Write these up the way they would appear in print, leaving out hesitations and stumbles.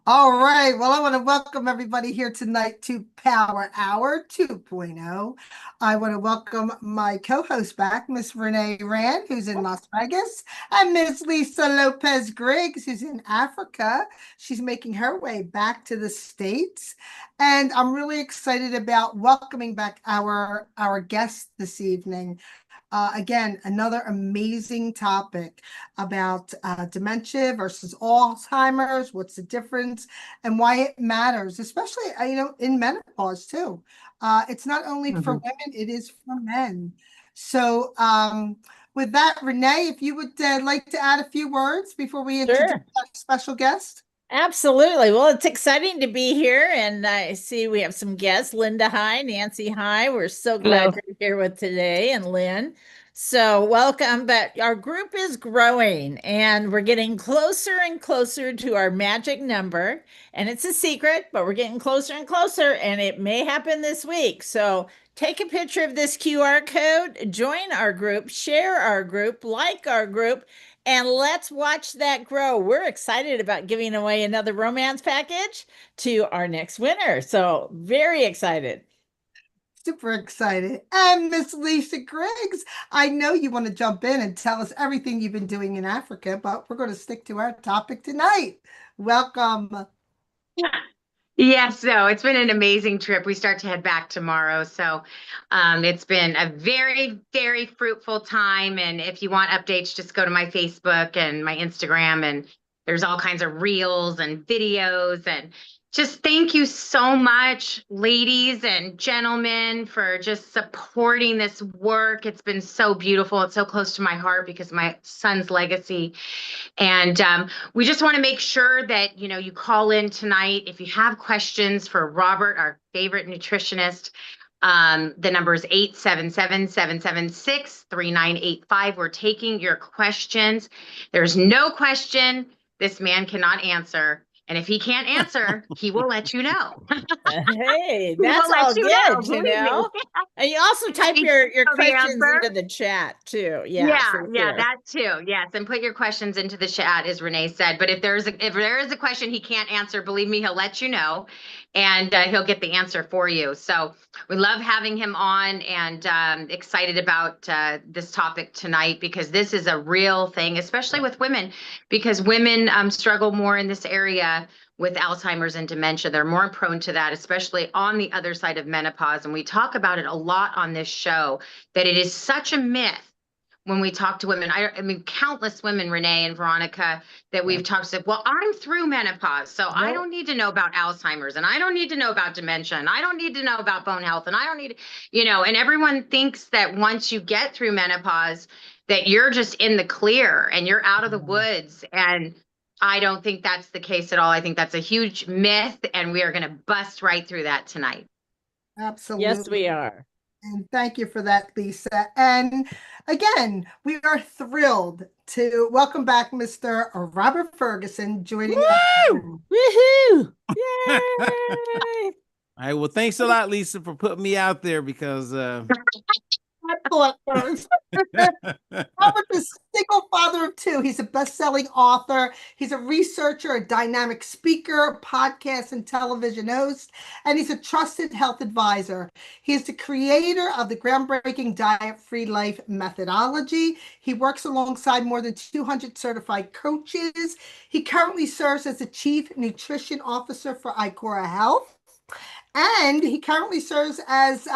All right. Well, I want to welcome everybody here tonight to PowHer Hour 2.0. I want to welcome my co-host back, Miss Renee Rand, who's in Las Vegas, and Miss Lisa Lopez Griggs, who's in Africa. She's making her way back to the States. And I'm really excited about welcoming back our guest this evening. Again, another amazing topic about dementia versus Alzheimer's, what's the difference and why it matters, especially, in menopause too. It's not only for Mhm. women, it is for men. So, with that, Renee, if you would like to add a few words before we introduce Sure. our special guest. Absolutely. Well, it's exciting to be here. And I see we have some guests. Linda, hi. Nancy, hi. We're so glad Hello. you're here with today. And Lynn. So, welcome. But our group is growing and we're getting closer and closer to our magic number. And it's a secret, but we're getting closer and closer. And it may happen this week. So, take a picture of this QR code, join our group, share our group, like our group, and let's watch that grow. We're excited about giving away another romance package to our next winner. So, very excited. Super excited. And Miss Lisa Griggs, I know you want to jump in and tell us everything you've been doing in Africa, but we're going to stick to our topic tonight. Welcome. Yeah, so it's been an amazing trip. We start to head back tomorrow. So it's been a very, very fruitful time. And if you want updates, just go to my Facebook and my Instagram, and there's all kinds of reels and videos. And just thank you so much, ladies and gentlemen, for just supporting this work. It's been so beautiful. It's so close to my heart because of my son's legacy. And we just want to make sure that you call in tonight if you have questions for Robert, our favorite nutritionist. The number is 877-776-3985. We're taking your questions. There's no question this man cannot answer. And if he can't answer, he will let you know. Hey, He that's will let all you know, good, believe me. And you also type He your know the questions answer. into the chat too. Yeah, Yeah, for yeah, sure. that too. Yes, and put your questions into the chat, as Renee said. But if there is a question he can't answer, believe me, he'll let you know, and he'll get the answer for you. So we love having him on, and excited about this topic tonight because this is a real thing, especially with women, because women struggle more in this area with Alzheimer's and dementia. They're more prone to that, especially on the other side of menopause. And we talk about it a lot on this show, that it is such a myth when we talk to women. I mean, countless women, Renee and Veronica, that Yeah. we've talked to, well, I'm through menopause, so I No. don't need to know about Alzheimer's, and I don't need to know about dementia, and I don't need to know about bone health, and I don't need, and everyone thinks that once you get through menopause, that you're just in the clear and you're out of the woods. And I don't think that's the case at all. I think that's a huge myth, and we are going to bust right through that tonight. Yes, Absolutely. we are. And thank you for that, Lisa. And again, we are thrilled to welcome back Mr. Robert Ferguson joining us. Woo! Woohoo! Yay! All right. Well, thanks a lot, Lisa, for putting me out there because I thought first. Robert is a single father of two. He's a best-selling author. He's a researcher, a dynamic speaker, podcast and television host, and he's a trusted health advisor. He is the creator of the groundbreaking diet-free life methodology. He works alongside more than 200 certified coaches. He currently serves as the chief nutrition officer for Icora Health. And he currently serves as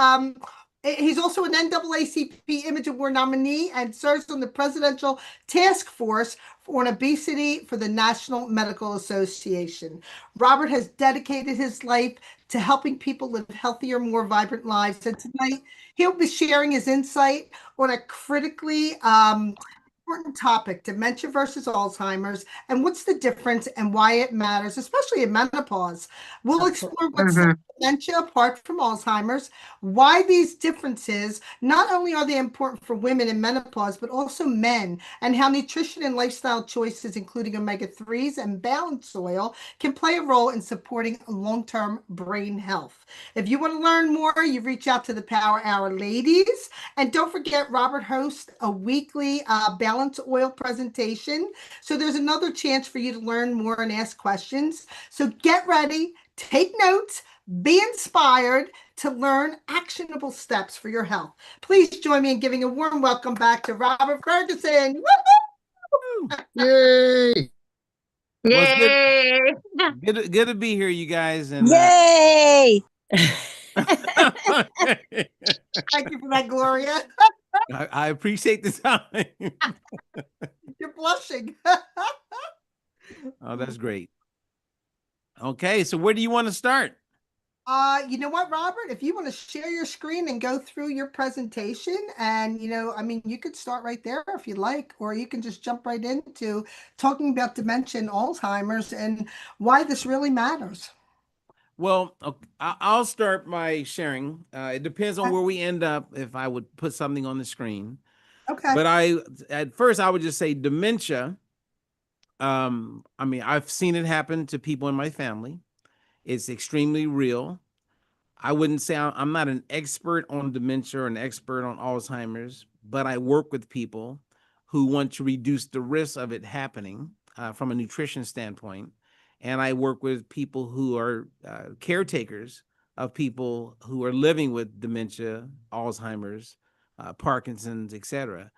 he's also an NAACP Image Award nominee and serves on the Presidential Task Force on Obesity for the National Medical Association. Robert has dedicated his life to helping people live healthier, more vibrant lives. And tonight, he'll be sharing his insight on a critically important topic, dementia versus Alzheimer's, and what's the difference and why it matters, especially in menopause. We'll explore what some Mhm. of dementia apart from Alzheimer's, why these differences, not only are they important for women in menopause, but also men, and how nutrition and lifestyle choices, including omega-3s and balanced soil, can play a role in supporting long-term brain health. If you want to learn more, you reach out to the PowHer Hour ladies. And don't forget, Robert hosts a weekly balance oil presentation. So there's another chance for you to learn more and ask questions. So get ready, take notes, be inspired to learn actionable steps for your health. Please join me in giving a warm welcome back to Robert Ferguson. Woo-hoo! Yay! Well, it's Yay! good to be here, you guys. And Yay! Thank you for that, Gloria. I appreciate the time. You're blushing. Oh, that's great. Okay, so where do you want to start? You know what, Robert? If you want to share your screen and go through your presentation, and you could start right there if you like, or you can just jump right into talking about dementia and Alzheimer's and why this really matters. Well, I'll start by sharing. It depends on where we end up if I would put something on the screen. Okay. But at first I would just say dementia. I've seen it happen to people in my family. It's extremely real. I wouldn't say I'm not an expert on dementia or an expert on Alzheimer's, but I work with people who want to reduce the risk of it happening from a nutrition standpoint. And I work with people who are caretakers of people who are living with dementia, Alzheimer's, Parkinson's, etc.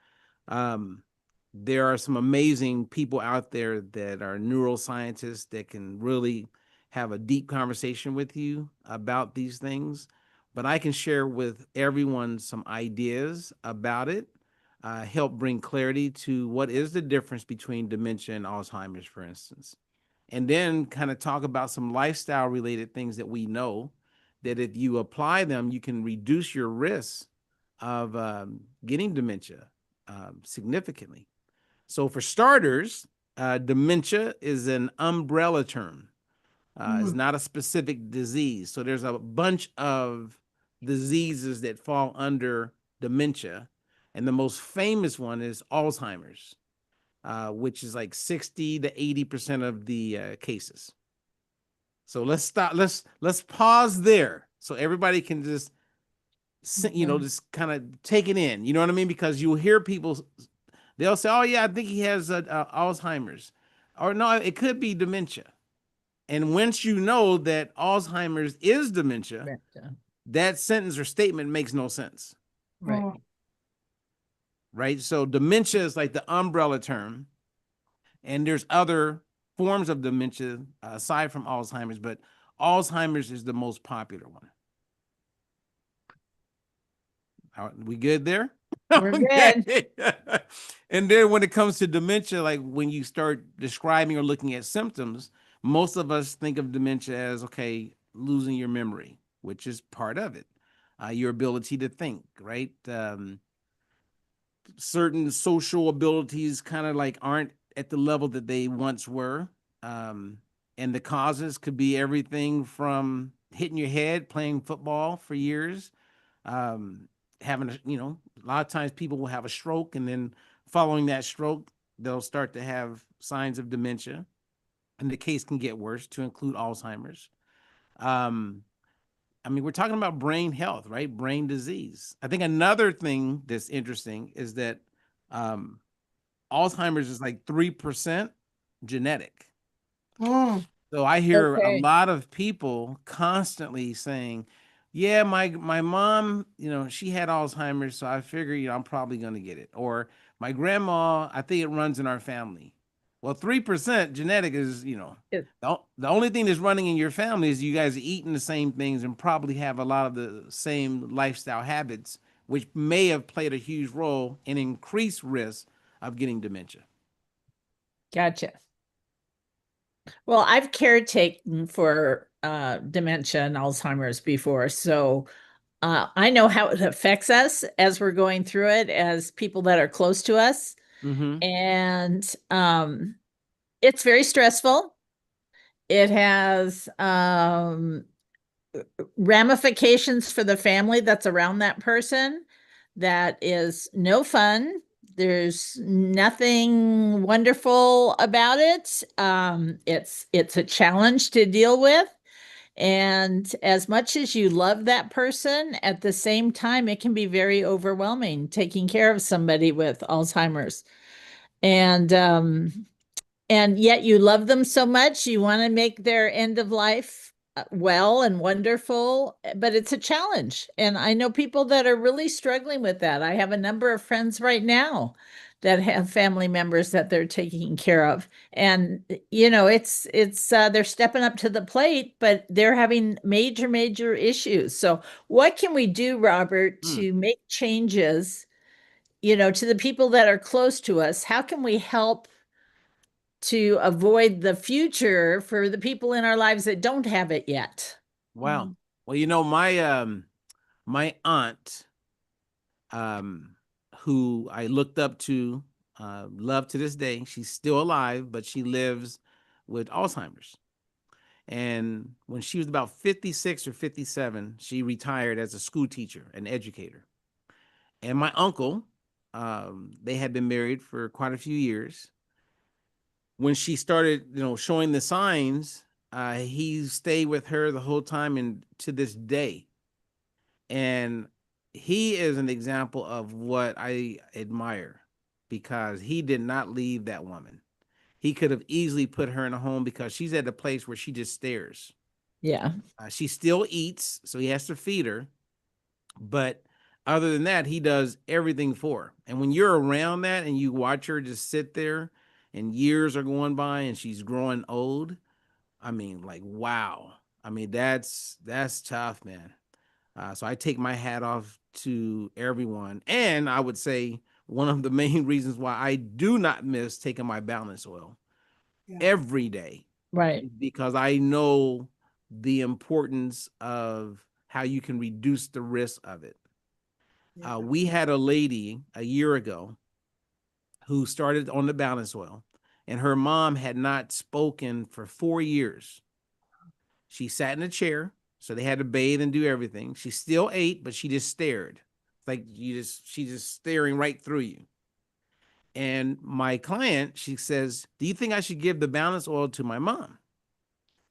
There are some amazing people out there that are neuroscientists that can really have a deep conversation with you about these things, but I can share with everyone some ideas about it, help bring clarity to what is the difference between dementia and Alzheimer's, for instance, and then kind of talk about some lifestyle related things that we know that if you apply them, you can reduce your risk of getting dementia significantly. So for starters, dementia is an umbrella term. It's not a specific disease. So there's a bunch of diseases that fall under dementia. And the most famous one is Alzheimer's, which is like 60 to 80% of the cases. So let's stop. Let's pause there so everybody can just, just kind of take it in. You know what I mean? Because you'll hear people, they'll say, oh yeah, I think he has Alzheimer's, or no, it could be dementia. And once you know that Alzheimer's is dementia, that sentence or statement makes no sense. Right. Right. So dementia is like the umbrella term. And there's other forms of dementia aside from Alzheimer's, but Alzheimer's is the most popular one. Are we good there? We're good. And then when it comes to dementia, like when you start describing or looking at symptoms, most of us think of dementia as, okay, losing your memory, which is part of it, your ability to think, right? Certain social abilities kind of like aren't at the level that they once were. And the causes could be everything from hitting your head, playing football for years, having a lot of times people will have a stroke, and then following that stroke, they'll start to have signs of dementia. And the case can get worse, to include Alzheimer's. We're talking about brain health, right? Brain disease. I think another thing that's interesting is that Alzheimer's is like 3% genetic. So I hear a lot of people constantly saying, yeah, my mom, she had Alzheimer's, so I figure, I'm probably going to get it. Or my grandma, I think it runs in our family. Well, 3% genetic is, the only thing that's running in your family is you guys are eating the same things and probably have a lot of the same lifestyle habits, which may have played a huge role in increased risk of getting dementia. Gotcha. Well, I've caretaken for dementia and Alzheimer's before, so I know how it affects us as we're going through it as people that are close to us. And it's very stressful. It has ramifications for the family that's around that person that is no fun. There's nothing wonderful about it. It's a challenge to deal with. And as much as you love that person, at the same time, it can be very overwhelming taking care of somebody with Alzheimer's. And yet you love them so much, you want to make their end of life well and wonderful, but it's a challenge. And I know people that are really struggling with that. I have a number of friends right now that have family members that they're taking care of. And it's they're stepping up to the plate, but they're having major issues. So what can we do, Robert, to make changes, to the people that are close to us? How can we help to avoid the future for the people in our lives that don't have it yet? Wow. Well, my aunt, who I looked up to, love to this day. She's still alive, but she lives with Alzheimer's. And when she was about 56 or 57, she retired as a school teacher, an educator. And my uncle, they had been married for quite a few years. When she started, showing the signs, he stayed with her the whole time and to this day. And he is an example of what I admire because he did not leave that woman. He could have easily put her in a home because she's at a place where she just stares. Yeah. She still eats, so he has to feed her. But other than that, he does everything for her. And when you're around that and you watch her just sit there and years are going by and she's growing old, I mean, like, wow. I mean, that's tough, man. So I take my hat off to everyone. And I would say one of the main reasons why I do not miss taking my balance oil every day. Right. Because I know the importance of how you can reduce the risk of it. We had a lady a year ago who started on the balance oil, and her mom had not spoken for 4 years. She sat in a chair, so they had to bathe and do everything. She still ate, but she just stared. Like she's just staring right through you. And my client, she says, "Do you think I should give the balance oil to my mom?"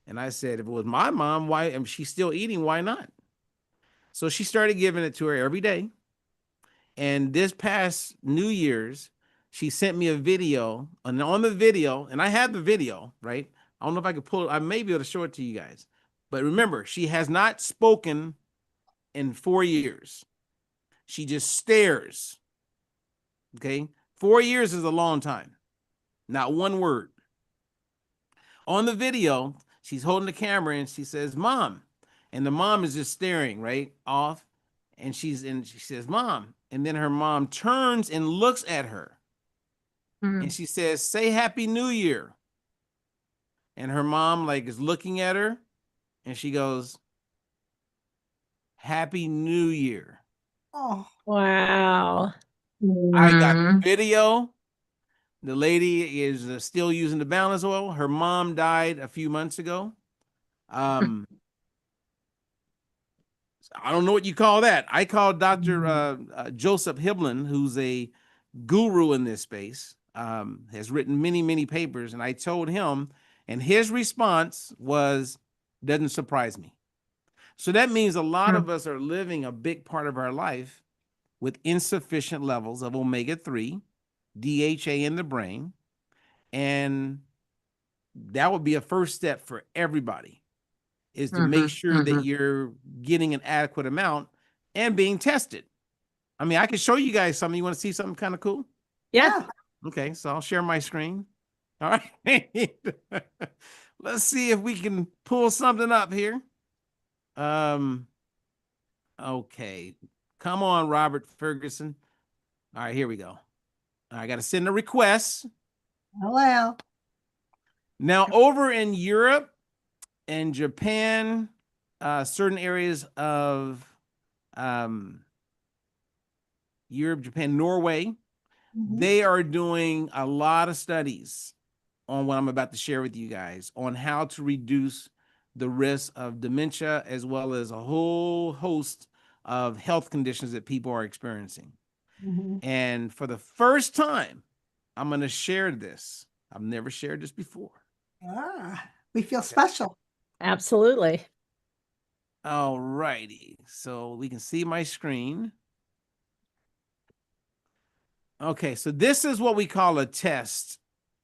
And I said, "If it was my mom, why? And she's still eating, why not?" So she started giving it to her every day. And this past New Year's, she sent me a video. And on the video, and I have the video, right? I don't know if I could pull it. I may be able to show it to you guys. But remember, she has not spoken in 4 years. She just stares. Okay? 4 years is a long time. Not one word. On the video, she's holding the camera and she says, "Mom." And the mom is just staring right off. And she says, "Mom." And then her mom turns and looks at her. And she says, "Say Happy New Year." And her mom is looking at her and she goes, "Happy New Year." Oh, wow. I got the video. The lady is still using the balance oil. Her mom died a few months ago. I don't know what you call that. I call Dr. Joseph Hiblin, who's a guru in this space, has written many papers, and I told him, and his response was, "Doesn't surprise me." So that means a lot of us are living a big part of our life with insufficient levels of omega-3, DHA in the brain, and that would be a first step for everybody, is to make sure that you're getting an adequate amount and being tested. I mean, I can show you guys something. You want to see something kind of cool? Yeah. Okay, so I'll share my screen. All right. Let's see if we can pull something up here. Okay. Come on, Robert Ferguson. All right, here we go. I got to send a request. well. Now, over in Europe and Japan, certain areas of Europe, Japan, Norway, they are doing a lot of studies on what I'm about to share with you guys on how to reduce the risk of dementia, as well as a whole host of health conditions that people are experiencing. And for the first time, I'm going to share this. I've never shared this before. We feel special. Absolutely. All righty. So we can see my screen. Okay, so this is what we call a test.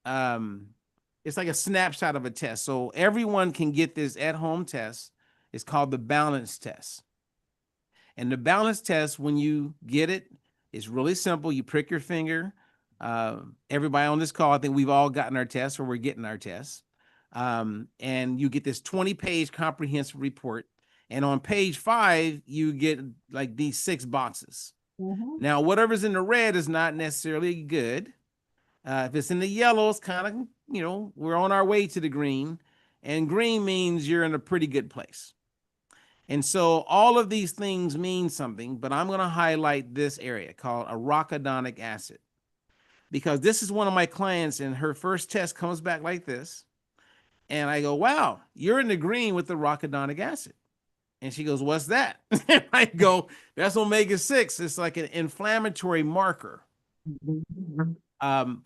It's like a snapshot of a test. So everyone can get this at-home test. It's called the balance test. And the balance test, when you get it, it's really simple. You prick your finger. Everybody on this call, I think we've all gotten our test, or we're getting our test. And you get this 20-page comprehensive report. And on page 5, you get like these 6 boxes. Now, whatever's in the red is not necessarily good. If it's in the yellow, it's kind of, we're on our way to the green. And green means you're in a pretty good place. And so all of these things mean something, but I'm going to highlight this area called arachidonic acid, because this is one of my clients, and her first test comes back like this. And I go, wow, you're in the green with the arachidonic acid. And she goes, what's that? And I go, that's omega-6. It's like an inflammatory marker,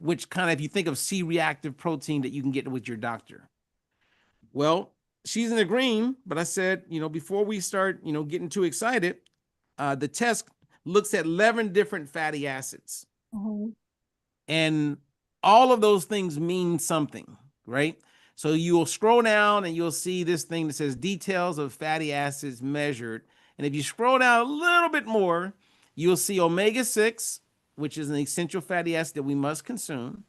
which kind of, if you think of C-reactive protein that you can get with your doctor. Well, she's in the green, but I said, before we start, getting too excited, the test looks at 11 different fatty acids. And all of those things mean something, right? So you'll scroll down and you'll see this thing that says details of fatty acids measured. And if you scroll down a little bit more, you'll see omega-6, which is an essential fatty acid that we must consume.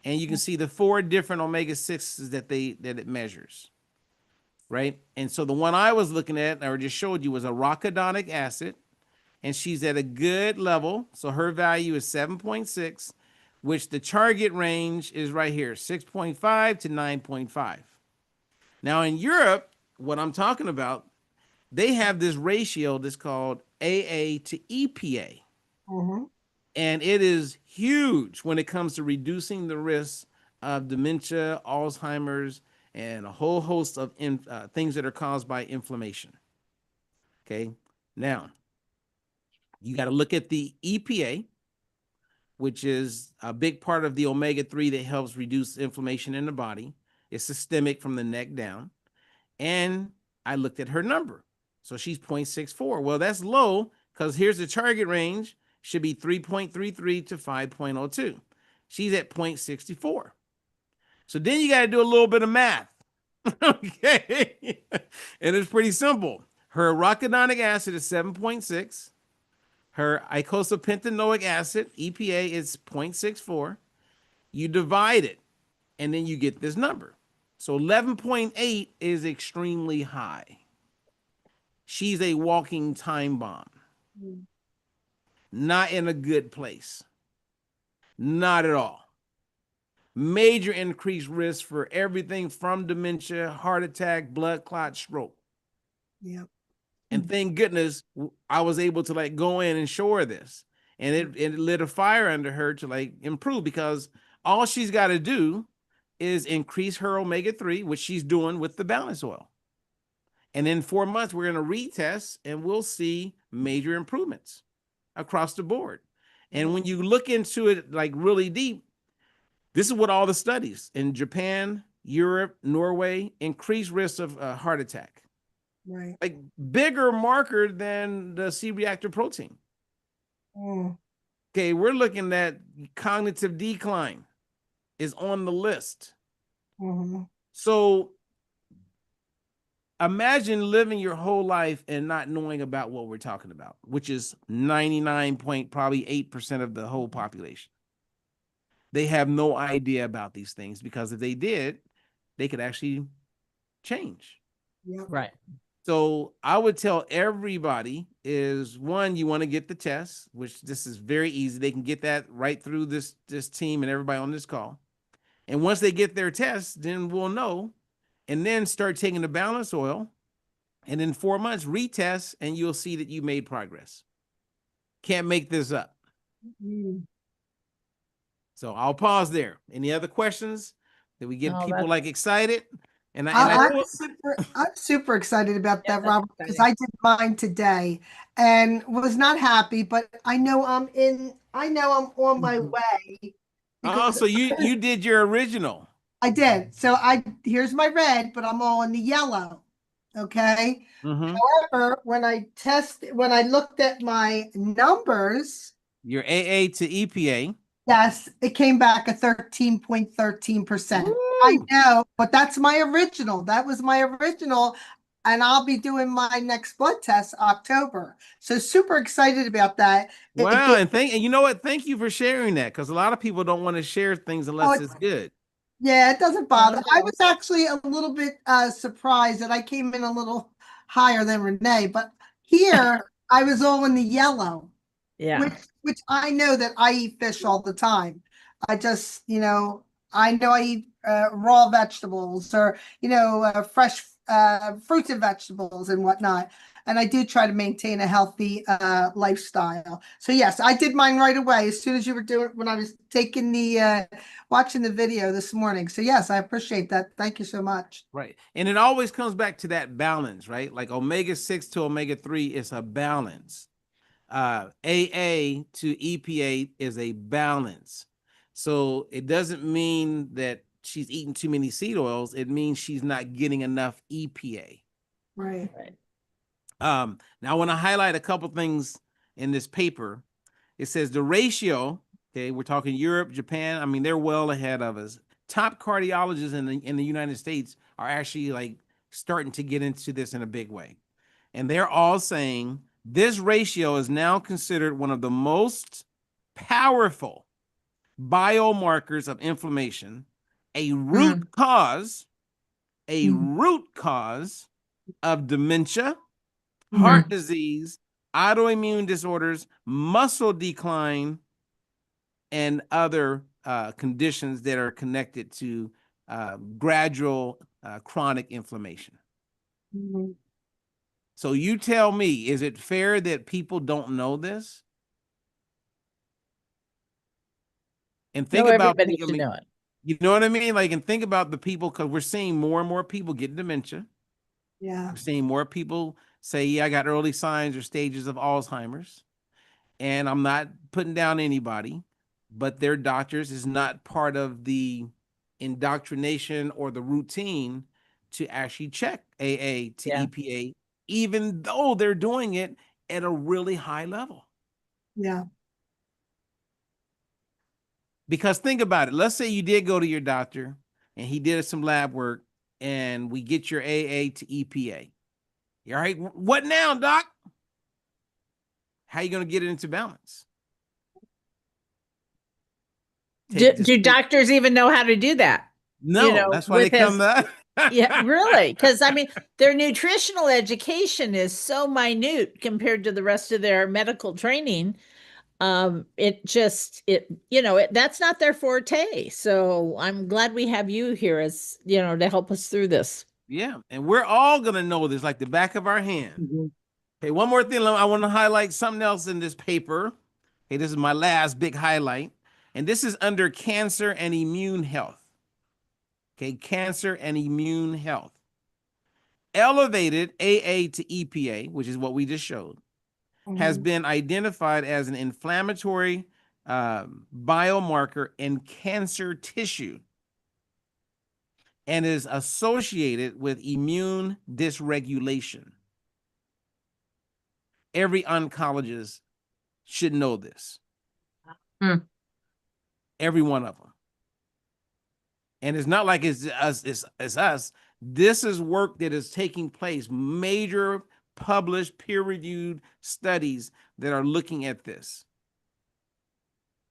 And you can see the 4 different omega-6s that it measures, right? And so the one I was looking at, I just showed you, was arachidonic acid. And she's at a good level. So her value is 7.6. which the target range is right here, 6.5 to 9.5. Now in Europe, what I'm talking about, they have this ratio that's called AA to EPA. And it is huge when it comes to reducing the risk of dementia, Alzheimer's, and a whole host of things that are caused by inflammation. Okay, now you got to look at the EPA, which is a big part of the omega-3 that helps reduce inflammation in the body. It's systemic from the neck down. And I looked at her number. So she's 0.64. Well, that's low, because here's the target range. Should be 3.33 to 5.02. She's at 0.64. So then you got to do a little bit of math. Okay. And it's pretty simple. Her arachidonic acid is 7.6. Her eicosapentaenoic acid, EPA, is 0.64. You divide it, and then you get this number. So 11.8 is extremely high. She's a walking time bomb. Not in a good place. Not at all. Major increased risk for everything from dementia, heart attack, blood clot, stroke. And thank goodness I was able to go in and show her this. And it lit a fire under her to improve, because all she's got to do is increase her omega-3, which she's doing with the balance oil. And in 4 months, we're going to retest and we'll see major improvements across the board. And when you look into it really deep, this is what all the studies in Japan, Europe, Norway, increased risk of heart attack. Right. Bigger marker than the C-reactive protein. Okay, we're looking at cognitive decline is on the list. So imagine living your whole life and not knowing about what we're talking about, which is 99.8% of the whole population. They have no idea about these things, because if they did, they could actually change. Right. So I would tell everybody is, one, you want to get the test, which this is very easy. They can get that right through this team and everybody on this call. And once they get their test, then we'll know, and then start taking the balance oil, and in 4 months retest, and you'll see that you made progress. Can't make this up. So I'll pause there. Any other questions? Did we get people excited? And I I'm told, super excited about Yeah, that, that's Robert, because exciting. I did mine today and was not happy, but I know I'm on my Mhm. way oh, because so you did your original. I did. So here's my red, but I'm all in the yellow. Okay. Mm-hmm. However, when I looked at my numbers, Your AA to EPA. yes, it came back at 13.13%. I Woo! know, but that's my original. That was my original. And I'll be doing my next blood test October. So super excited about that. It Wow, gave, and you know what? Thank you for sharing that because a lot of people don't want to share things oh, unless it's good. yeah, it doesn't No, bother. I no. was actually a little bit surprised that I came in a little higher than Renee, but here I was all in the yellow. which Yeah. which I know that I eat fish all the time. I just, I know I eat raw vegetables or, fresh fruits and vegetables and whatnot. And I do try to maintain a healthy lifestyle. So yes, I did mine right away as soon as you were doing when I was taking watching the video this morning. So yes, I appreciate that. Thank you so much. Right. And it always comes back to that balance, right? Like omega-6 to omega-3 is a balance. AA to EPA is a balance. So it doesn't mean that she's eating too many seed oils. It means she's not getting enough EPA. Right. Right. Now I want to highlight a couple things in this paper. It says the ratio, okay, we're talking Europe, Japan. I mean, they're well ahead of us. Top cardiologists in the United States are actually like starting to get into this in a big way. And they're all saying this ratio is now considered one of the most powerful biomarkers of inflammation, a root Mm. cause, a Mhm. root cause of dementia, heart Mhm. disease, autoimmune disorders, muscle decline, and other conditions that are connected to gradual chronic inflammation. Mhm. So you tell me, is it fair that people don't know this? And think No, about, everybody I should mean, know it. you know what I mean? Like, and think about the people, because we're seeing more and more people get dementia. Yeah. We're seeing more people say, yeah, I got early signs or stages of Alzheimer's. And I'm not putting down anybody, but their doctors is not part of the indoctrination or the routine to actually check AA to Yeah. EPA, even though they're doing it at a really high level. Yeah. Because think about it. Let's say you did go to your doctor and he did some lab work and we get your AA to EPA. All right. What now, doc? How are you going to get it into balance? Do, Take this. do doctors even know how to do that? No, that's why they With come his, to yeah, really? Because I mean, their nutritional education is so minute compared to the rest of their medical training. It just that's not their forte. So I'm glad we have you here as to help us through this. Yeah, and we're all gonna know this like the back of our hand. Mhm. Okay, one more thing. I want to highlight something else in this paper. Okay, this is my last big highlight, and this is under cancer and immune health. Okay, cancer and immune health. Elevated AA to EPA, which is what we just showed, has Mhm. been identified as an inflammatory biomarker in cancer tissue and is associated with immune dysregulation. Every oncologist should know this. Hmm. Every one of them. And it's not like it's us, it's us. This is work that is taking place, major published peer-reviewed studies that are looking at this.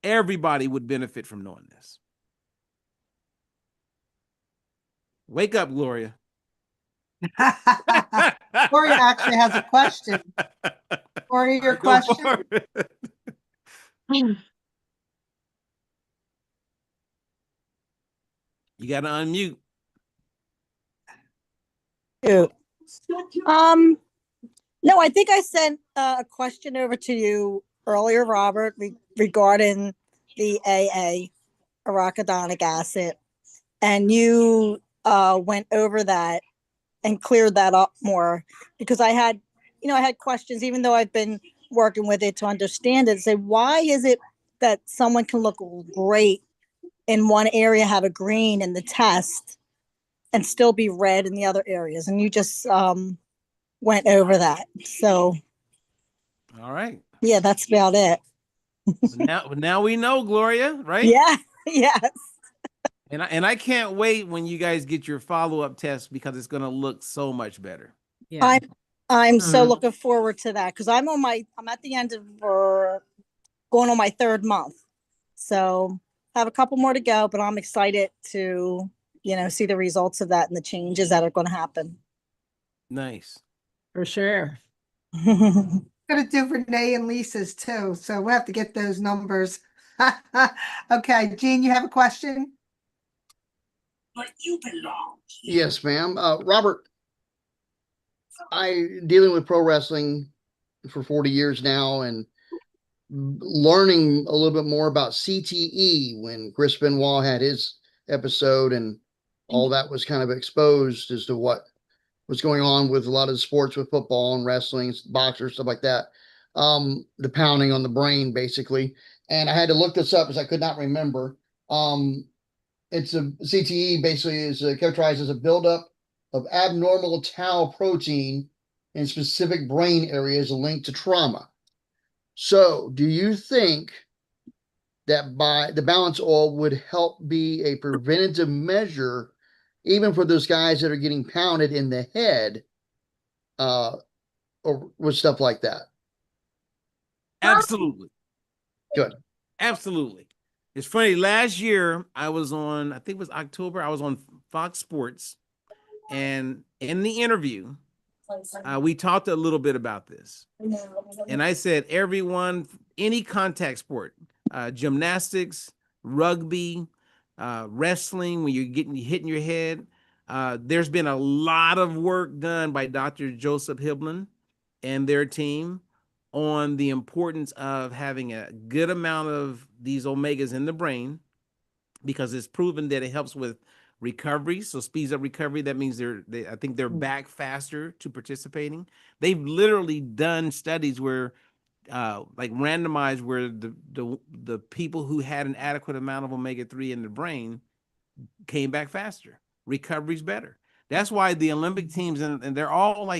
Everybody would benefit from knowing this. Wake up, Gloria. Gloria actually has a question. Gloria, your Go question? for it. You got to unmute. You. Um, no, I think I sent a question over to you earlier, Robert, regarding the AA, arachidonic acid, and you went over that and cleared that up more, because I had questions, even though I've been working with it to understand it. Say, why is it that someone can look great in one area, have a green in the test, and still be red in the other areas? And you just went over that. So, All right. yeah, that's about it. Now we know, Gloria, right? Yeah. Yes. And I can't wait when you guys get your follow-up test, because it's going to look so much better. Yeah. I'm so looking forward to that, because I'm at the end of going on my 3rd month. So I have a couple more to go, but I'm excited to, see the results of that and the changes that are going to happen. Nice. For sure. Gonna do Renee and Lisa's too, so we'll have to get those numbers. Okay, Jean, you have a question? Yes, ma'am. Robert, I dealing with pro wrestling for 40 years now, and learning a little bit more about CTE when Chris Benoit had his episode, and all that was kind of exposed as to what was going on with a lot of the sports, with football and wrestling, boxers, stuff like that. The pounding on the brain, basically. And I had to look this up because I could not remember. It's a CTE basically is characterized as a buildup of abnormal tau protein in specific brain areas linked to trauma. So, do you think that by the balance oil would help be a preventative measure, even for those guys that are getting pounded in the head, or with stuff like that? Absolutely. Good. Absolutely. It's funny. Last year, I was on, I think it was October, I was on Fox Sports. And in the interview, we talked a little bit about this. And I said, everyone, any contact sport, gymnastics, rugby, wrestling, when you're hitting your head, there's been a lot of work done by Dr. Joseph Hibbelin and their team on the importance of having a good amount of these omegas in the brain, because it's proven that it helps with recovery. So speeds up recovery. That means I think they're back faster to participating. They've literally done studies where like randomized, where the people who had an adequate amount of omega-3 in the brain came back faster. Recovery's better. That's why the Olympic teams, and they're all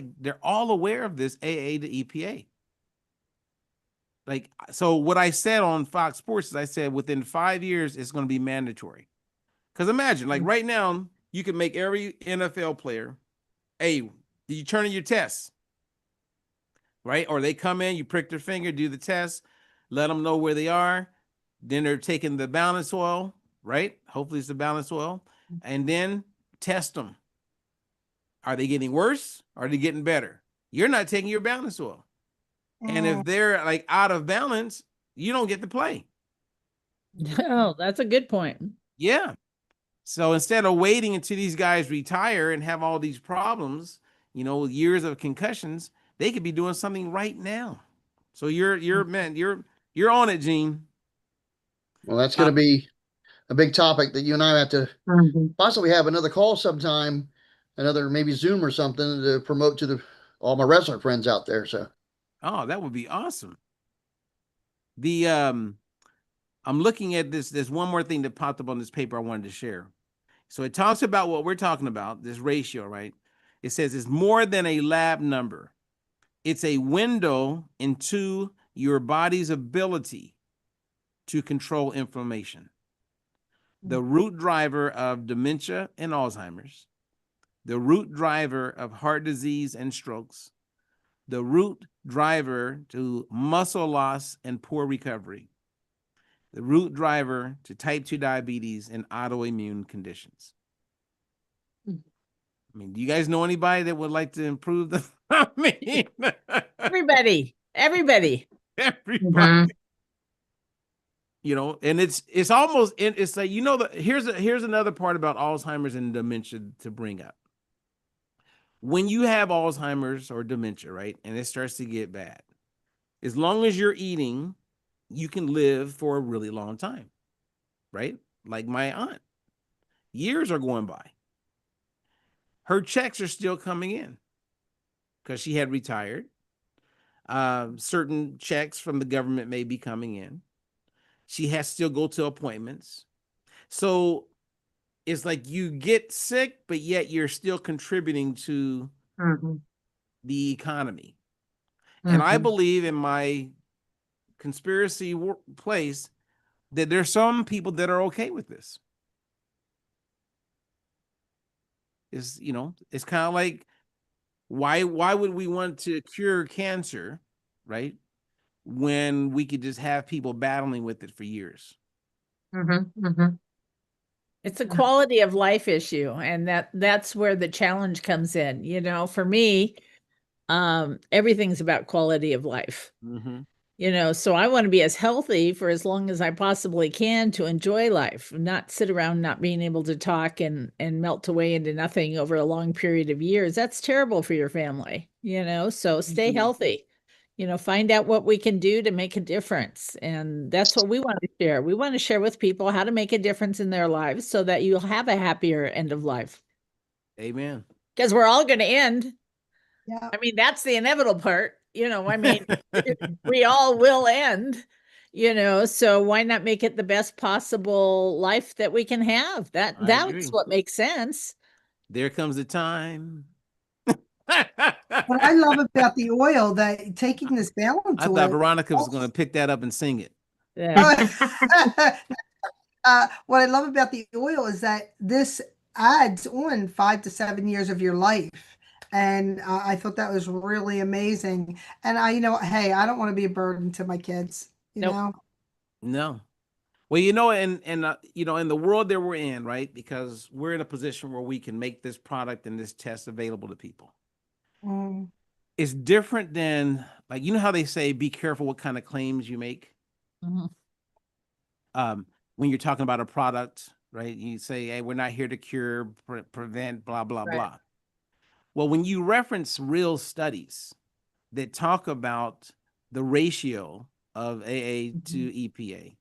aware of this, AA to EPA. Like, so what I said on Fox Sports is, I said within 5 years, it's going to be mandatory. Because imagine, like right now, you can make every NFL player, hey, did you turn in your tests? Right? Or they come in, you prick their finger, do the test, let them know where they are. Then they're taking the balance oil, right? Hopefully it's the balance oil. And then test them. Are they getting worse? Or are they getting better? You're not taking your balance oil. And if they're like out of balance, you don't get to play. Oh, that's a good point. Yeah. So instead of waiting until these guys retire and have all these problems, years of concussions, they could be doing something right now. So you're on it, Gene. Well, that's going to be a big topic that you and I have to possibly have another call sometime, another maybe Zoom or something, to promote to all my wrestler friends out there. So, oh, that would be awesome. I'm looking at this. There's one more thing that popped up on this paper I wanted to share. So it talks about what we're talking about, this ratio, right? It says it's more than a lab number. It's a window into your body's ability to control inflammation. The root driver of dementia and Alzheimer's, the root driver of heart disease and strokes, the root driver to muscle loss and poor recovery, the root driver to type 2 diabetes and autoimmune conditions. I mean, do you guys know anybody that would like to improve the? I mean, everybody. Mm-hmm. And it's almost, it's like, here's another part about Alzheimer's and dementia to bring up. When you have Alzheimer's or dementia, right, and it starts to get bad, as long as you're eating, you can live for a really long time, right? Like my aunt, years are going by. her checks are still coming in because she had retired. Certain checks from the government may be coming in. She has to still go to appointments. So it's like you get sick, but yet you're still contributing to the economy. And I believe in my conspiracy place that there's some people that are okay with this. It's, you know, it's kind of like, why would we want to cure cancer, right? When we could just have people battling with it for years. It's a quality of life issue, and that's where the challenge comes in. You know, for me, everything's about quality of life. You know, so I want to be as healthy for as long as I possibly can to enjoy life, not sit around not being able to talk and melt away into nothing over a long period of years. That's terrible for your family, you know, so stay healthy. You know, find out what we can do to make a difference. And that's what we want to share. We want to share with people how to make a difference in their lives so that you'll have a happier end of life. Amen. Because we're all going to end. Yeah. I mean, that's the inevitable part. You know, I mean, we all will end, you know, so why not make it the best possible life that we can have? That's what makes sense. There comes a time. What I love about the oil, that taking this balance I oil. thought Veronica was going to pick that up and sing it. Yeah. What I love about the oil is that this adds on 5 to 7 years of your life. And I thought that was really amazing. And I, you know, hey, I don't want to be a burden to my kids, you know? No. Well, you know, and you know, in the world that we're in, right? Because we're in a position where we can make this product and this test available to people. It's different than, like, you know how they say, be careful what kind of claims you make. When you're talking about a product, right? You say, hey, we're not here to cure, prevent, blah, blah, blah. Well, when you reference real studies that talk about the ratio of AA to EPA,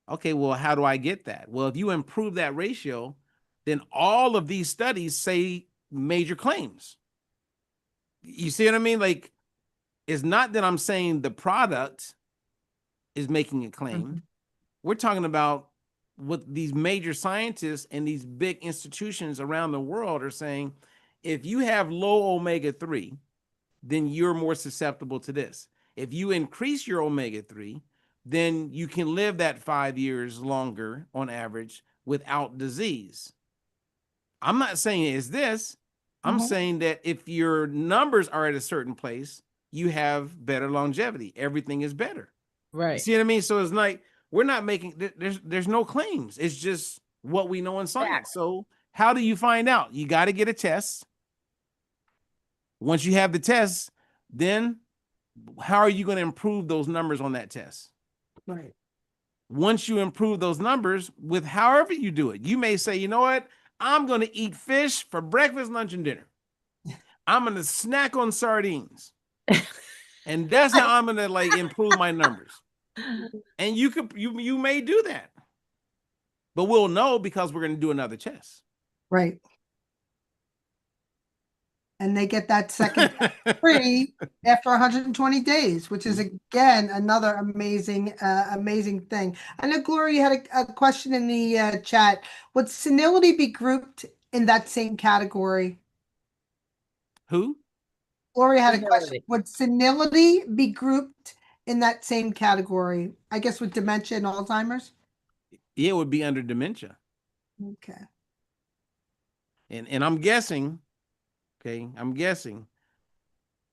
okay, well, how do I get that? Well, if you improve that ratio, then all of these studies say major claims. You see what I mean? Like, it's not that I'm saying the product is making a claim. We're talking about what these major scientists and these big institutions around the world are saying. If you have low omega-3, then you're more susceptible to this. If you increase your omega-3, then you can live that 5 years longer on average without disease. I'm not saying it's this. I'm saying that if your numbers are at a certain place, you have better longevity. Everything is better. Right. See what I mean? So it's like, we're not making, there's no claims. It's just what we know in science. So how do you find out? You got to get a test. Once you have the test, then how are you going to improve those numbers on that test? Right. Once you improve those numbers with however you do it, you may say, you know what? I'm going to eat fish for breakfast, lunch, and dinner. I'm going to snack on sardines. And that's how I'm going to like improve my numbers. And you may do that. But we'll know because we're going to do another test. Right. And they get that second free after 120 days, which is, again, another amazing, amazing thing. I know Gloria had a question in the chat. Would senility be grouped in that same category? Who? Gloria had a question. Would senility be grouped in that same category? I guess with dementia and Alzheimer's? Yeah, it would be under dementia. Okay. And I'm guessing, okay,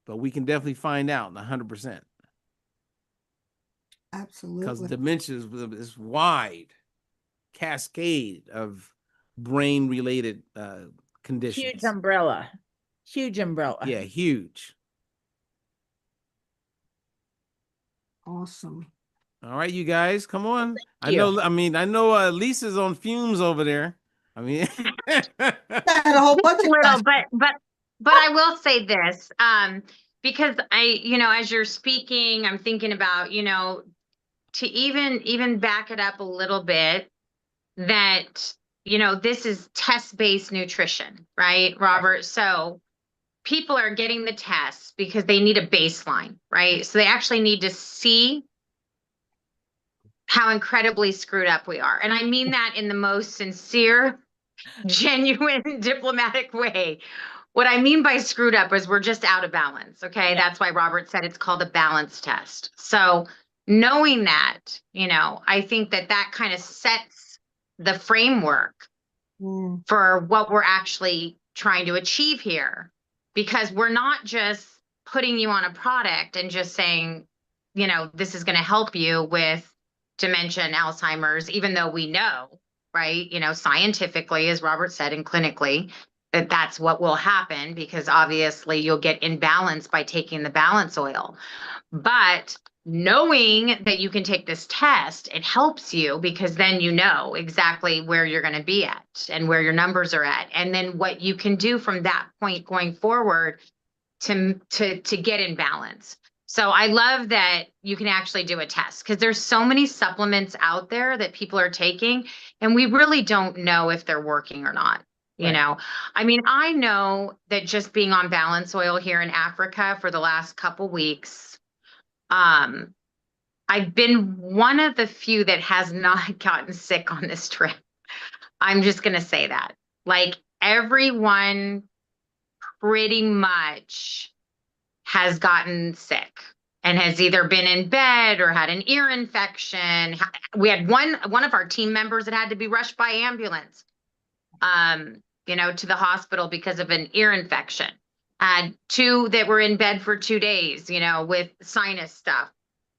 but we can definitely find out 100%. Absolutely. Because dementia is wide cascade of brain-related conditions. Huge umbrella. Huge umbrella. Yeah, huge. Awesome. All right, you guys, come on. I know Lisa's on fumes over there. I mean, had a whole bunch of little, but I will say this, because as you're speaking, I'm thinking about, to even back it up a little bit, that this is test-based nutrition, right, Robert? So people are getting the tests because they need a baseline, right? So they actually need to see how incredibly screwed up we are. And I mean that in the most sincere, genuine, diplomatic way. What I mean by screwed up is we're just out of balance. Okay. Yeah. That's why Robert said it's called a balance test. So knowing that, I think that kind of sets the framework for what we're actually trying to achieve here, because we're not just putting you on a product and just saying, this is going to help you with dementia and Alzheimer's, even though we know, right, scientifically, as Robert said, and clinically, that that's what will happen, because obviously you'll get imbalanced by taking the balance oil. But knowing that you can take this test, it helps you, because then you know exactly where you're going to be at and where your numbers are at, and then what you can do from that point going forward to get in balance. So I love that you can actually do a test, because there's so many supplements out there that people are taking, and we really don't know if they're working or not. I mean, I know that just being on balance oil here in Africa for the last couple weeks, I've been one of the few that has not gotten sick on this trip. I'm just going to say that. Like, everyone pretty much has gotten sick and has either been in bed or had an ear infection. We had one of our team members that had to be rushed by ambulance, to the hospital because of an ear infection. Had two that were in bed for 2 days, with sinus stuff.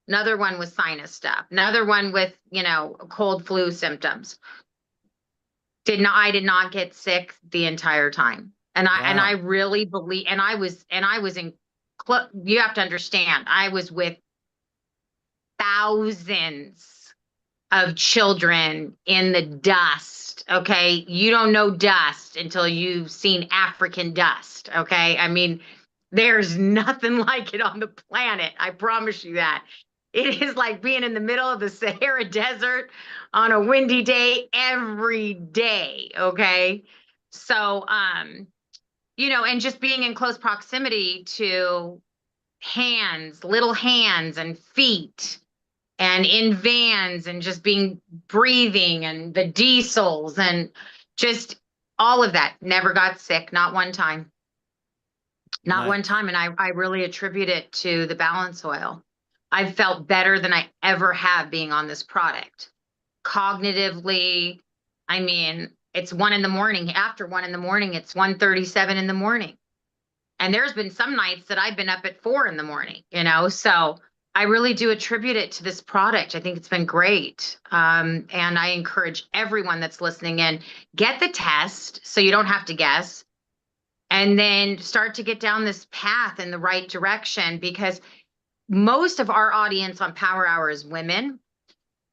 Another one with sinus stuff. Another one with, cold flu symptoms. I did not get sick the entire time. And I really believe, and I was in, you have to understand, I was with thousands of children in the dust. Okay. You don't know dust until you've seen African dust. Okay. I mean, there's nothing like it on the planet. I promise you that. It is like being in the middle of the Sahara Desert on a windy day every day. Okay. So, and just being in close proximity to little hands and feet, and in vans, and just breathing, and the diesels, and just all of that. Never got sick, not one time. Not one time. And I really attribute it to the balance oil. I've felt better than I ever have being on this product. Cognitively, I mean, it's 1 a.m. After 1 a.m, it's 1:37 in the morning. And there's been some nights that I've been up at 4 a.m, so I really do attribute it to this product. I think it's been great. And I encourage everyone that's listening in, get the test so you don't have to guess, and then start to get down this path in the right direction, because most of our audience on PowHer Hour is women,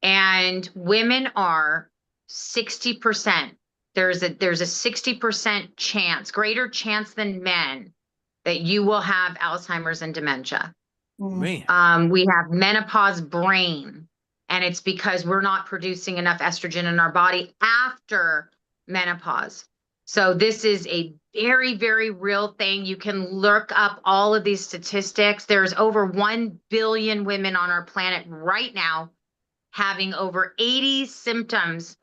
and women are 60%. There's a 60% chance, greater chance than men, that you will have Alzheimer's and dementia. Man. We have menopause brain, and it's because we're not producing enough estrogen in our body after menopause. So this is a very, very real thing. You can look up all of these statistics. There's over 1 billion women on our planet right now having over 80 symptoms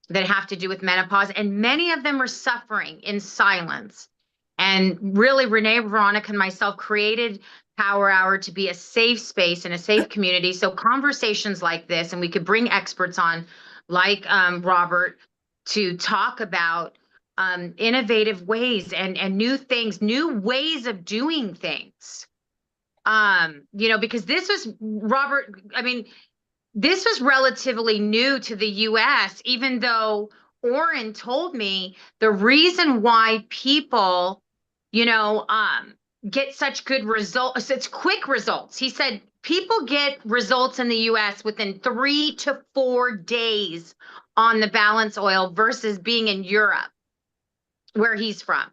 that have to do with menopause, and many of them are suffering in silence. And really, Renee, Veronica, and myself created PowHer Hour to be a safe space and a safe community. So conversations like this, and we could bring experts on, like Robert, to talk about innovative ways and new things, new ways of doing things. Because this was, Robert, I mean, this was relatively new to the US, even though Oren told me the reason why people, get such good results, it's quick results. He said people get results in the US within 3 to 4 days on the balance oil versus being in Europe, where he's from.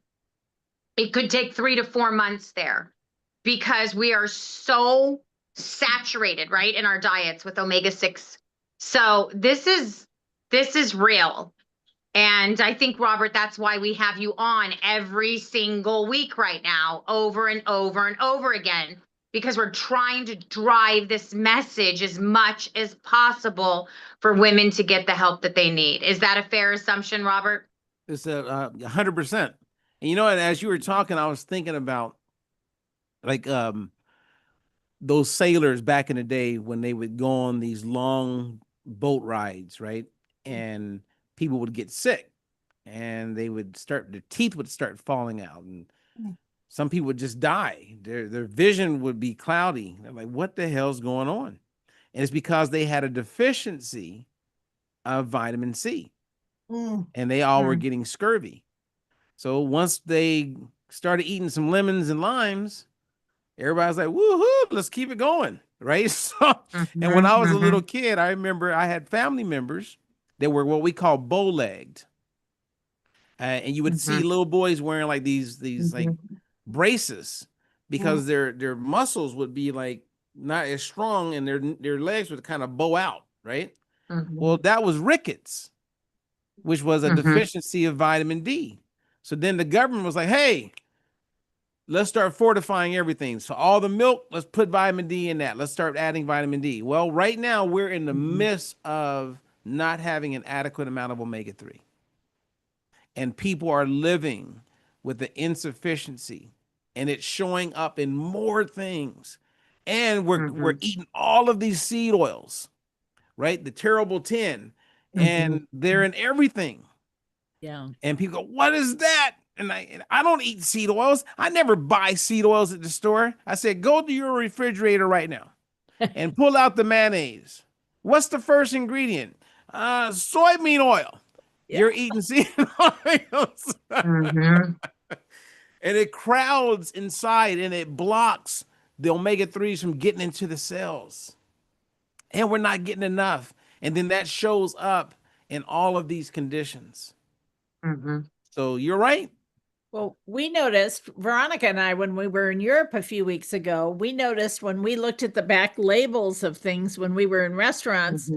It could take 3 to 4 months there, because we are so saturated, right, in our diets with omega-6. So this is real. And I think, Robert, that's why we have you on every single week right now, over and over and over again, because we're trying to drive this message as much as possible for women to get the help that they need. Is that a fair assumption, Robert? It's 100%. And you know, and as you were talking, I was thinking about like those sailors back in the day when they would go on these long boat rides, right? And people would get sick and they would start, their teeth would start falling out, and some people would just die. Their vision would be cloudy. They're like, what the hell's going on? And it's because they had a deficiency of vitamin C, and they all were getting scurvy. So once they started eating some lemons and limes, everybody's like, woohoo, let's keep it going, right? So, and when I was a little kid, I remember I had family members that were what we call bow-legged. And you would see little boys wearing like these like braces, because their muscles would be like not as strong, and their legs would kind of bow out, right? Well, that was rickets, which was a deficiency of vitamin D. So then the government was like, hey, let's start fortifying everything. So all the milk, let's put vitamin D in that. Let's start adding vitamin D. Well, right now we're in the midst of not having an adequate amount of omega-3. And people are living with the insufficiency, and it's showing up in more things. And we're eating all of these seed oils, right? The terrible 10, and they're in everything. Yeah. And people go, what is that? And I don't eat seed oils. I never buy seed oils at the store. I said, go to your refrigerator right now and pull out the mayonnaise. What's the first ingredient? Soybean oil. Yeah. You're eating seed oils. And it crowds inside, and it blocks the omega-3s from getting into the cells. And we're not getting enough. And then that shows up in all of these conditions. So you're right. Well, we noticed, Veronica and I, when we were in Europe a few weeks ago, we noticed when we looked at the back labels of things when we were in restaurants,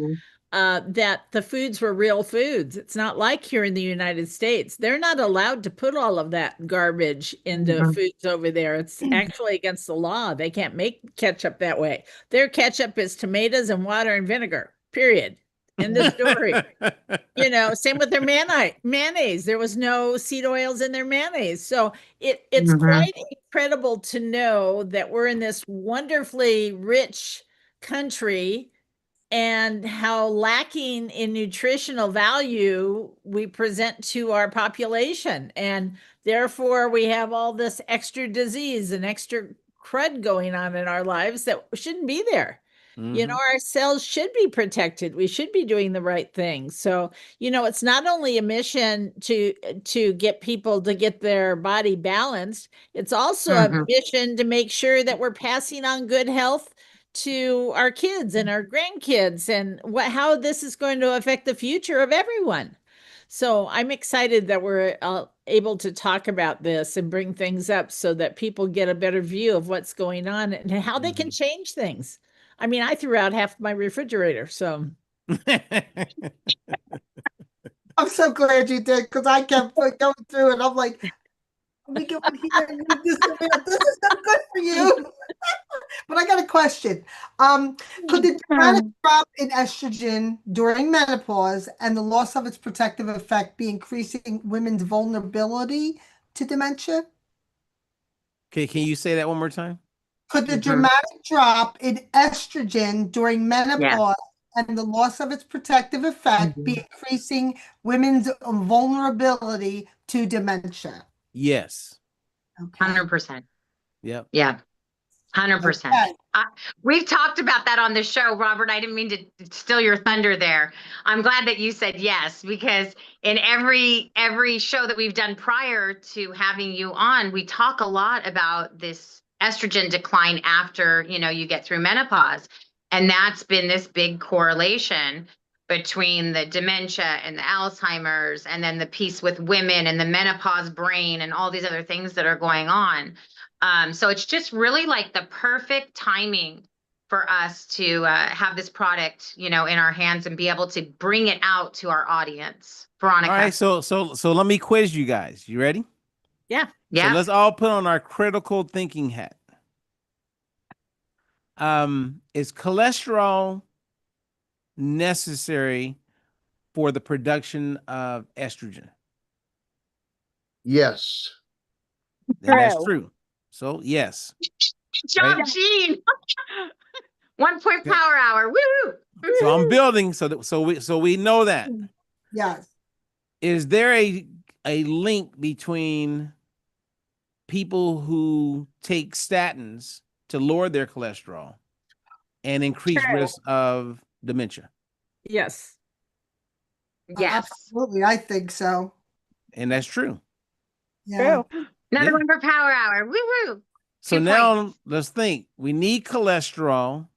that the foods were real foods. It's not like here in the United States. They're not allowed to put all of that garbage into foods over there. It's actually against the law. They can't make ketchup that way. Their ketchup is tomatoes and water and vinegar, period. In the story. You know, same with their mayonnaise. There was no seed oils in their mayonnaise. So it's quite incredible to know that we're in this wonderfully rich country, and how lacking in nutritional value we present to our population. And therefore we have all this extra disease and extra crud going on in our lives that shouldn't be there. You know, our cells should be protected. We should be doing the right thing. So, you know, it's not only a mission to get people to get their body balanced, it's also a mission to make sure that we're passing on good health to our kids and our grandkids, and how this is going to affect the future of everyone. So I'm excited that we're able to talk about this and bring things up so that people get a better view of what's going on and how they can change things. I mean, I threw out half my refrigerator, so. I'm so glad you did, because I kept going through it. I'm like, we get one here, and this is not good for you. But I got a question. Could the dramatic drop in estrogen during menopause and the loss of its protective effect be increasing women's vulnerability to dementia? Okay, can you say that one more time? Could the dramatic drop in estrogen during menopause and the loss of its protective effect be increasing women's vulnerability to dementia? Yes. Okay. 100%. Yep. Yeah. 100%. Okay. We've talked about that on the show, Robert. I didn't mean to steal your thunder there. I'm glad that you said yes, because in every show that we've done prior to having you on, we talk a lot about this estrogen decline after, you know, you get through menopause. And that's been this big correlation between the dementia and the Alzheimer's, and then the piece with women and the menopause brain and all these other things that are going on. So it's just really like the perfect timing for us to have this product, in our hands and be able to bring it out to our audience. Veronica. All right, so let me quiz you guys. You ready? Yeah. So Yeah. let's all put on our critical thinking hat. Is cholesterol necessary for the production of estrogen? Yes. Then that's True. true. So yes. Job, Right? Gene. 1 point Okay. power hour. Woo! So I'm building so we know that. Yes. Is there a link between people who take statins to lower their cholesterol and increase True. risk of dementia? Yes. Yes. Absolutely. I think so. And that's true. Yeah. True. Another Yeah. one for power hour. Woo-hoo. So 2 now points. let's think. We need cholesterol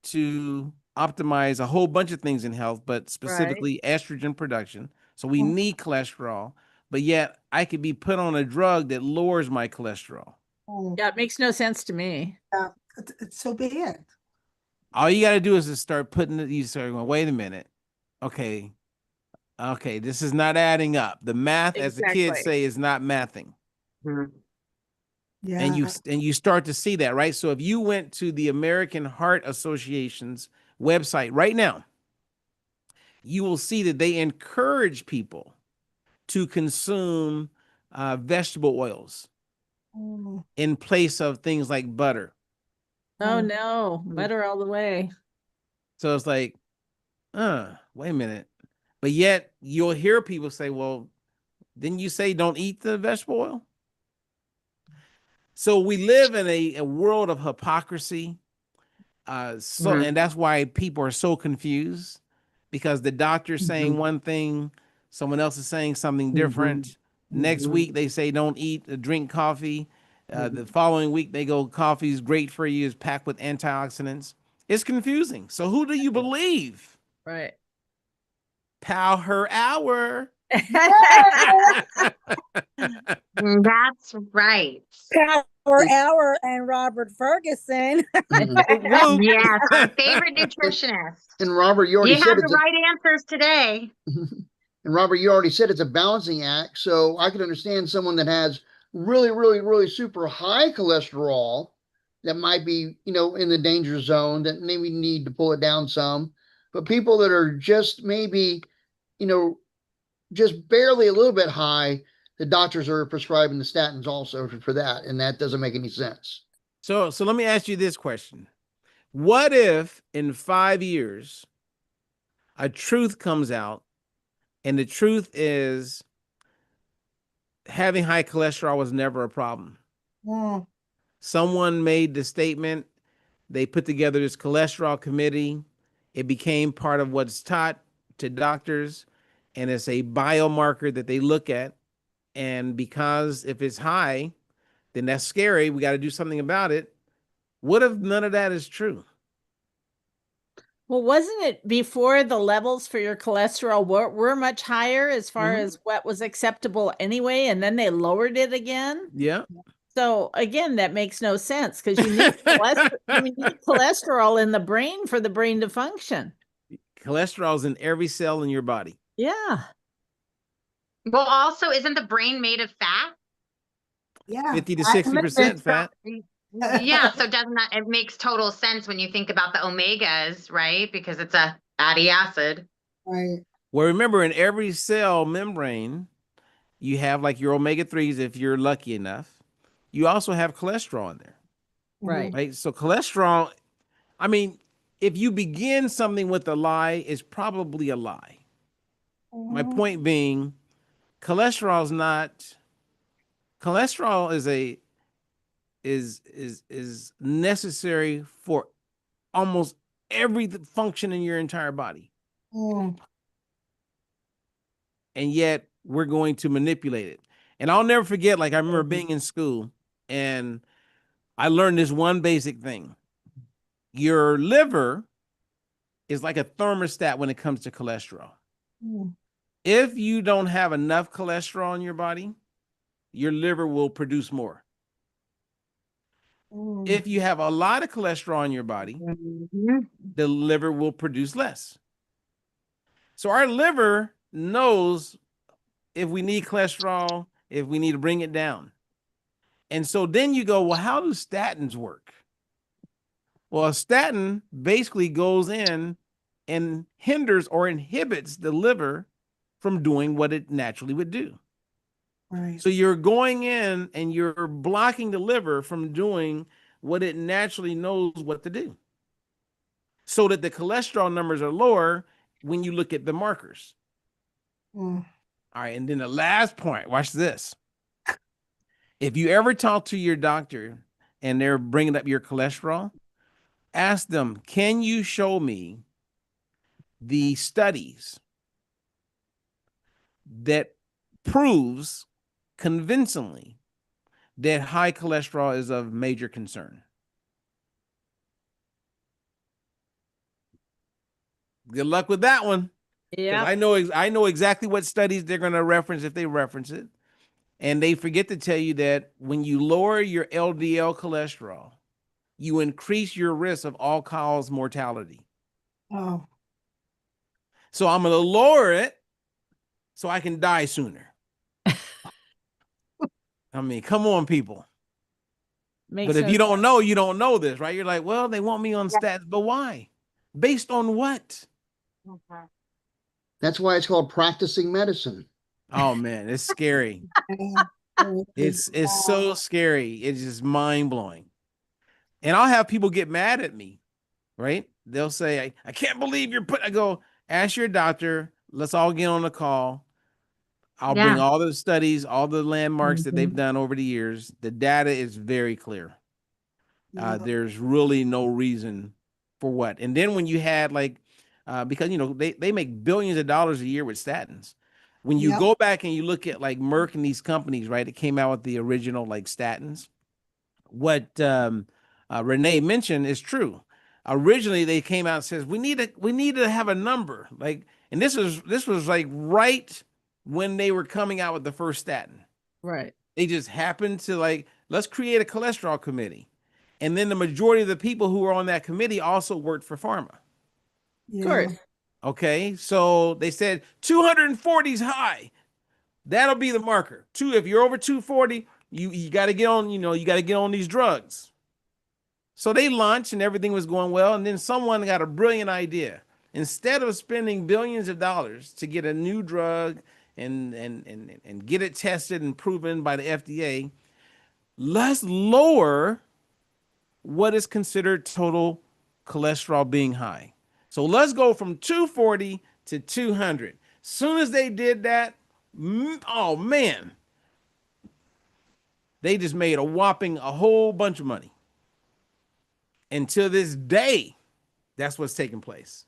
to optimize a whole bunch of things in health, but specifically estrogen production. So we need cholesterol, but yet I could be put on a drug that lowers my cholesterol. Mm. Yeah, it makes no sense to me. Yeah. It's so bad. All you got to do is to start putting it, you start going, wait a minute. Okay, this is not adding up. The math, as the kids Exactly. say, is not mathing. Mhm. Yeah. And you start to see that, right? So if you went to the American Heart Association's website right now, you will see that they encourage people to consume vegetable oils Mm. in place of things like butter. Oh Mm. no, butter all the way. So it's like, wait a minute. But yet you'll hear people say, well, didn't you say don't eat the vegetable oil? So we live in a world of hypocrisy. Mhm. And that's why people are so confused, because the doctor's saying one thing, someone else is saying something different. Next week they say don't eat, drink coffee. The following week they go, coffee is great for you, is packed with antioxidants. It's confusing. So who do you believe? Right. PowHer Hour. That's right. PowHer Hour and Robert Ferguson. Mhm. Yes, our favorite nutritionist. And Robert, you You already have said the it's right answers today. and Robert, you already said it's a balancing act. So I could understand someone that has really, really, really super high cholesterol that might be, in the danger zone that maybe need to pull it down some. But people that are just maybe, just barely a little bit high, the doctors are prescribing the statins also for that. And that doesn't make any sense. So let me ask you this question. What if in 5 years a truth comes out, and the truth is having high cholesterol was never a problem? Mm. Someone made the statement, they put together this cholesterol committee. It became part of what's taught to doctors, and it's a biomarker that they look at. And because if it's high, then that's scary. We got to do something about it. What if none of that is true? Well, wasn't it before the levels for your cholesterol were much higher as far as what was acceptable anyway, and then they lowered it again? Yeah. So again, that makes no sense because you need cholesterol in the brain for the brain to function. Cholesterol is in every cell in your body. Yeah. Well, also, isn't the brain made of fat? Yeah. 50 to I 60% fat. Yeah, so doesn't that, it makes total sense when you think about the omegas, right? Because it's a fatty acid. Right. Well, remember, in every cell membrane, you have like your omega-3s if you're lucky enough. You also have cholesterol in there, Right. right? So cholesterol, I mean, if you begin something with a lie, it's probably a lie. My point being, cholesterol is necessary for almost every function in your entire body. Mm. And yet we're going to manipulate it. And I'll never forget, like I remember being in school and I learned this one basic thing. Your liver is like a thermostat when it comes to cholesterol. Mm. If you don't have enough cholesterol in your body, your liver will produce more. Mm. If you have a lot of cholesterol in your body, Mhm. the liver will produce less. So our liver knows if we need cholesterol, if we need to bring it down. And so then you go, well, how do statins work? Well, a statin basically goes in and hinders or inhibits the liver from doing what it naturally would do. Right. So you're going in and you're blocking the liver from doing what it naturally knows what to do, so that the cholesterol numbers are lower when you look at the markers. Mm. All right. And then the last point, watch this. If you ever talk to your doctor and they're bringing up your cholesterol, ask them, can you show me the studies that proves convincingly that high cholesterol is of major concern? Good luck with that one. Because Yeah. I know exactly what studies they're going to reference if they reference it. And they forget to tell you that when you lower your LDL cholesterol, you increase your risk of all-cause mortality. Oh. So I'm going to lower it so I can die sooner. I mean, come on, people. Makes But if no you don't know, you don't know this, right? You're like, well, they want me on stats, but why? Based on what? That's why it's called practicing medicine. Oh man, it's scary. It's so scary. It's just mind blowing. And I'll have people get mad at me, right? They'll say, I can't believe you're I go, ask your doctor. Let's all get on the call. I'll bring Yeah. all the studies, all the landmarks that they've Mhm. done over the years. The data is very clear. Yeah. There's really no reason for what. And then when you had like, because they make billions of dollars a year with statins. When you Yep. go back and you look at like Merck and these companies, right? It came out with the original like statins. What Renee mentioned is true. Originally, they came out and says we need to have a number like, and this was like right when they were coming out with the first statin. right. They just happened to like, let's create a cholesterol committee. And then the majority of the people who were on that committee also worked for pharma. Of Yeah. course. Okay. So they said 240 is high. That'll be the marker. If you're over 240, you got to get on, you got to get on these drugs. So they launched and everything was going well. And then someone got a brilliant idea. Instead of spending billions of dollars to get a new drug and get it tested and proven by the FDA, let's lower what is considered total cholesterol being high. So let's go from 240 to 200. Soon as they did that, oh man, they just made a whole bunch of money. And to this day, that's what's taking place.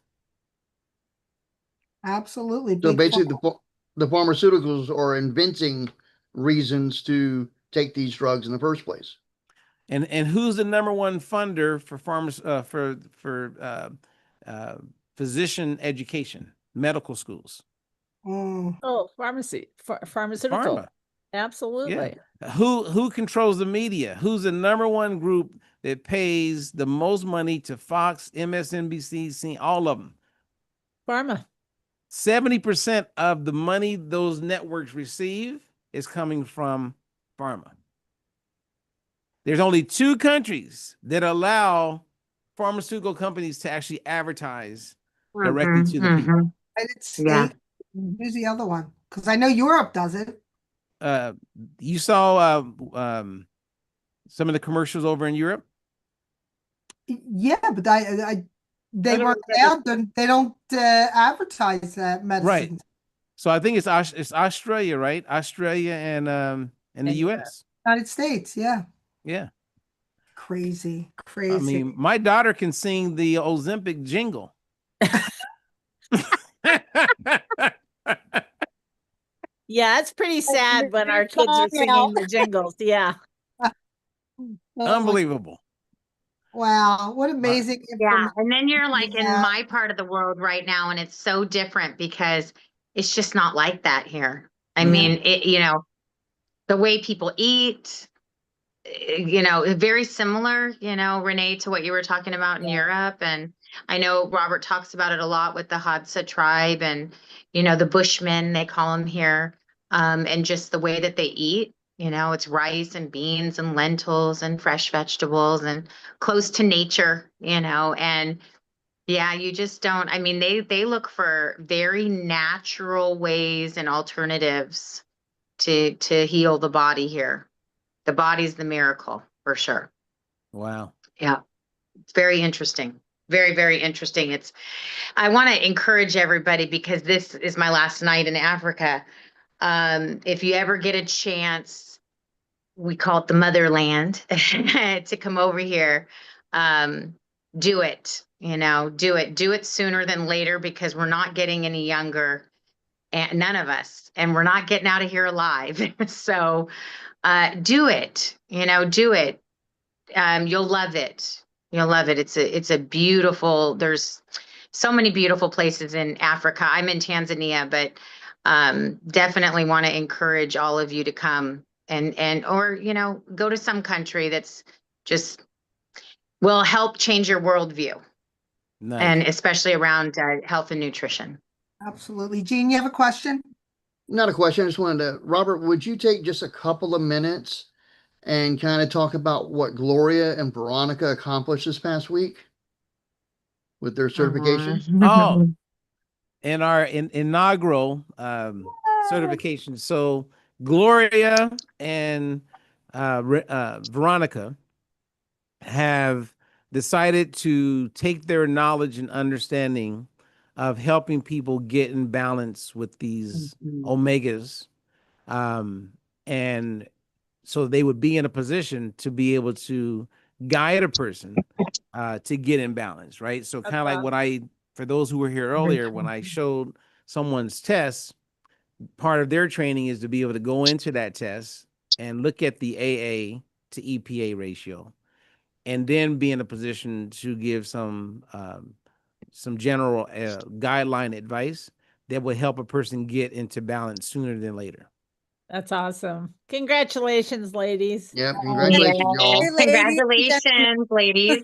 Absolutely. So Big basically, pharma. the pharmaceuticals are inventing reasons to take these drugs in the first place. And who's the number one funder for physician education, medical schools? Mm. Oh, pharmaceutical. Pharma. Absolutely. Yeah. Who controls the media? Who's the number one group that pays the most money to Fox, MSNBC, all of them? Pharma. 70% of the money those networks receive is coming from pharma. There's only 2 countries that allow pharmaceutical companies to actually advertise directly to the people. United States. Yeah. Who's the other one? Because I know Europe does it. You saw some of the commercials over in Europe? Yeah, but they I don't weren't remember. allowed. They don't advertise that medicine. Right. So I think it's Australia, right? Australia and the And US. United States. Yeah. Yeah. Crazy. I Crazy. mean, my daughter can sing the Ozempic jingle. Yeah, it's pretty sad when our It's kids are all singing out. the jingles. Yeah. Oh my- Unbelievable. Wow. What amazing Yeah. information. And then you're like in Yeah. my part of the world right now, and it's so different because it's just not like that here. I Mhm. mean, the way people eat, very similar, Renee, to what you were talking about in Europe. And I know Robert talks about it a lot with the Hadza tribe and, the Bushmen, they call them here, and just the way that they eat. It's rice and beans and lentils and fresh vegetables and close to nature, and yeah, you just don't, I mean, they look for very natural ways and alternatives to heal the body here. The body's the miracle for sure. Wow. Yeah. It's very interesting. Very, very interesting. I want to encourage everybody, because this is my last night in Africa. If you ever get a chance, we call it the motherland, to come over here, do it, do it sooner than later, because we're not getting any younger, and none of us, and we're not getting out of here alive. So, do it, do it. You'll love it. You'll love it. It's a beautiful, there's so many beautiful places in Africa. I'm in Tanzania, but definitely want to encourage all of you to come or go to some country that's just will help change your worldview. Nice. And especially around health and nutrition. Absolutely. Jean, you have a question? Not a question. I just wanted to, Robert, would you take just a couple of minutes and kind of talk about what Gloria and Veronica accomplished this past week with their certification? Oh, in our inaugural certification. So Gloria and Veronica have decided to take their knowledge and understanding of helping people get in balance with these omegas, and so they would be in a position to be able to guide a person to get in balance, right? So kind of like what for those who were here earlier, when I showed someone's test, part of their training is to be able to go into that test and look at the AA to EPA ratio, and then be in a position to give some general guideline advice that will help a person get into balance sooner than later. That's awesome. Congratulations, ladies. Yep. Congratulations, y'all. Hey, ladies. Congratulations, ladies.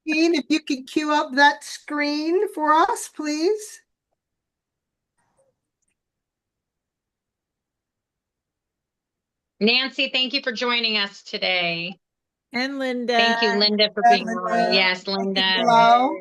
Jean, if you could cue up that screen for us, please. Nancy, thank you for joining us today. And Linda. Thank you, Linda, for being on. Yes, Linda. Hello.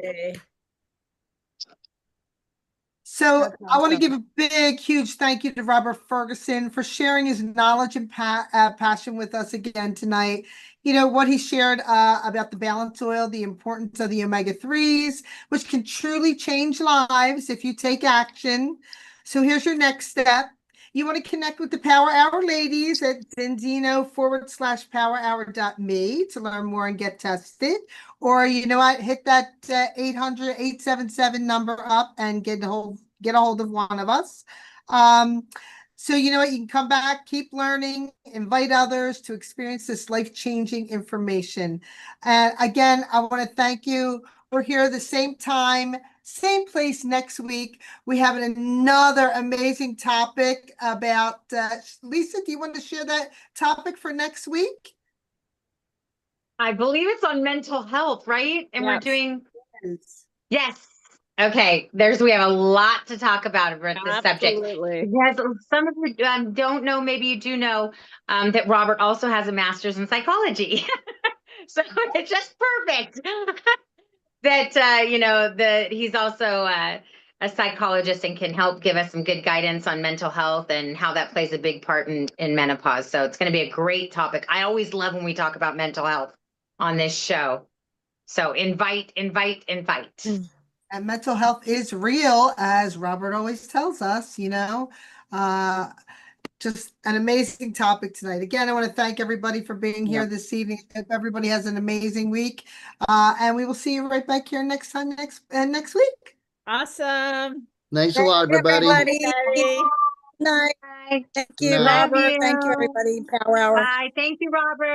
So That's I want to awesome. give a big, huge thank you to Robert Ferguson for sharing his knowledge and passion with us again tonight. What he shared about the balance oil, the importance of the omega-3s, which can truly change lives if you take action. So here's your next step. You want to connect with the Power Hour ladies at Benzino/PowHerHour.me to learn more and get tested. Or you know what, hit that 800-877 number up and get a hold of one of us. So you know what, you can come back, keep learning, invite others to experience this life-changing information. And again, I want to thank you. We're here at the same time, same place next week. We have another amazing topic about, Lisa, do you want to share that topic for next week? I believe it's on mental health, right? And we're doing, yes. Okay, we have a lot to talk about this subject. Yes, some of you don't know, maybe you do know, that Robert also has a master's in psychology. So it's just perfect that, that he's also a psychologist and can help give us some good guidance on mental health and how that plays a big part in menopause. So it's going to be a great topic. I always love when we talk about mental health on this show. So invite. And mental health is real, as Robert always tells us, just an amazing topic tonight. Again, I want to thank everybody for being here this evening. Hope everybody has an amazing week. And we will see you right back here next week. Awesome. Thanks a lot, everybody. Good night. Thank you, Good night. Robert. Thank you, everybody. Power Hour. Bye. Thank you, Robert.